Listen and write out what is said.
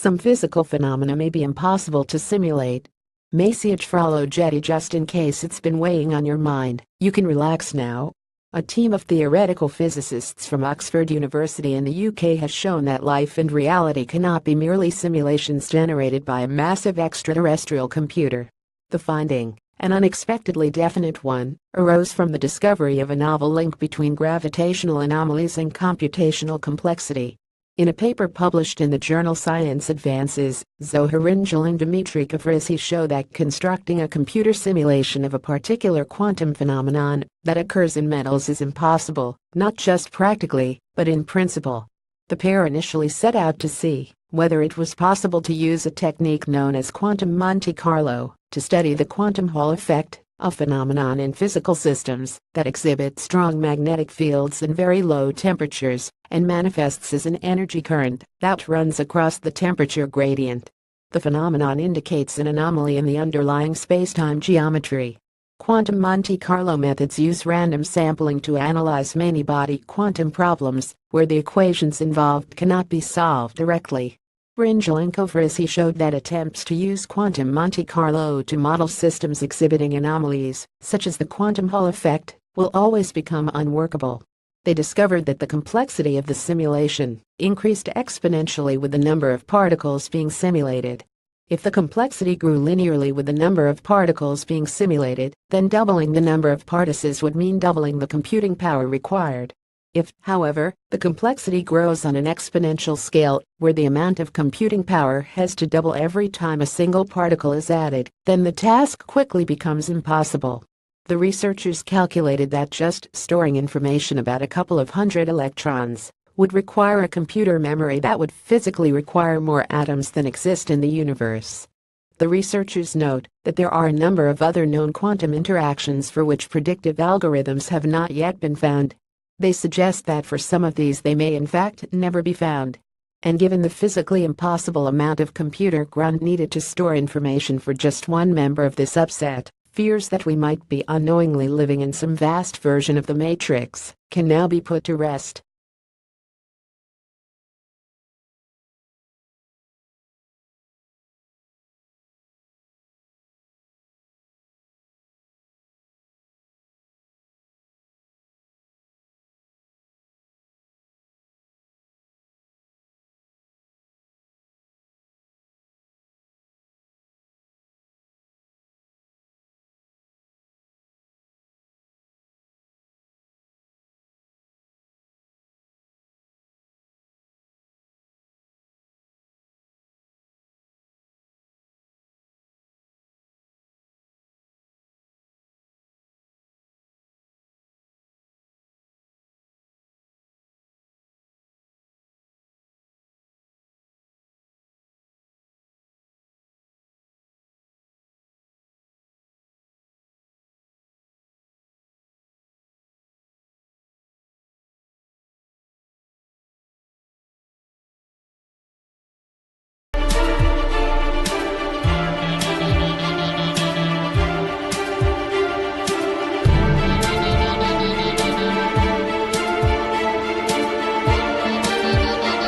Some physical phenomena may be impossible to simulate. Maciej Frolow GettyJust. In case it's been weighing on your mind, you can relax now. A team of theoretical physicists from Oxford University in the UK has shown that life and reality cannot be merely simulations generated by a massive extraterrestrial computer. The finding, an unexpectedly definite one, arose from the discovery of a novel link between gravitational anomalies and computational complexity. In a paper published in the journal Science Advances, Zohar Ringel and Dmitry Kavrizi show that constructing a computer simulation of a particular quantum phenomenon that occurs in metals is impossible, not just practically, but in principle. The pair initially set out to see whether it was possible to use a technique known as quantum Monte Carlo to study the quantum Hall effect, a phenomenon in physical systems that exhibit strong magnetic fields and very low temperatures, and manifests as an energy current that runs across the temperature gradient. The phenomenon indicates an anomaly in the underlying spacetime geometry. Quantum Monte Carlo methods use random sampling to analyze many-body quantum problems, where the equations involved cannot be solved directly. Ringel and Kavrizi showed that attempts to use quantum Monte Carlo to model systems exhibiting anomalies, such as the quantum Hall effect, will always become unworkable. They discovered that the complexity of the simulation increased exponentially with the number of particles being simulated. If the complexity grew linearly with the number of particles being simulated, then doubling the number of particles would mean doubling the computing power required. If, however, the complexity grows on an exponential scale, where the amount of computing power has to double every time a single particle is added, then the task quickly becomes impossible. The researchers calculated that just storing information about a couple of hundred electrons would require a computer memory that would physically require more atoms than exist in the universe. The researchers note that there are a number of other known quantum interactions for which predictive algorithms have not yet been found. They suggest that for some of these they may in fact never be found. And given the physically impossible amount of computer grunt needed to store information for just one member of this subset, fears that we might be unknowingly living in some vast version of the Matrix can now be put to rest.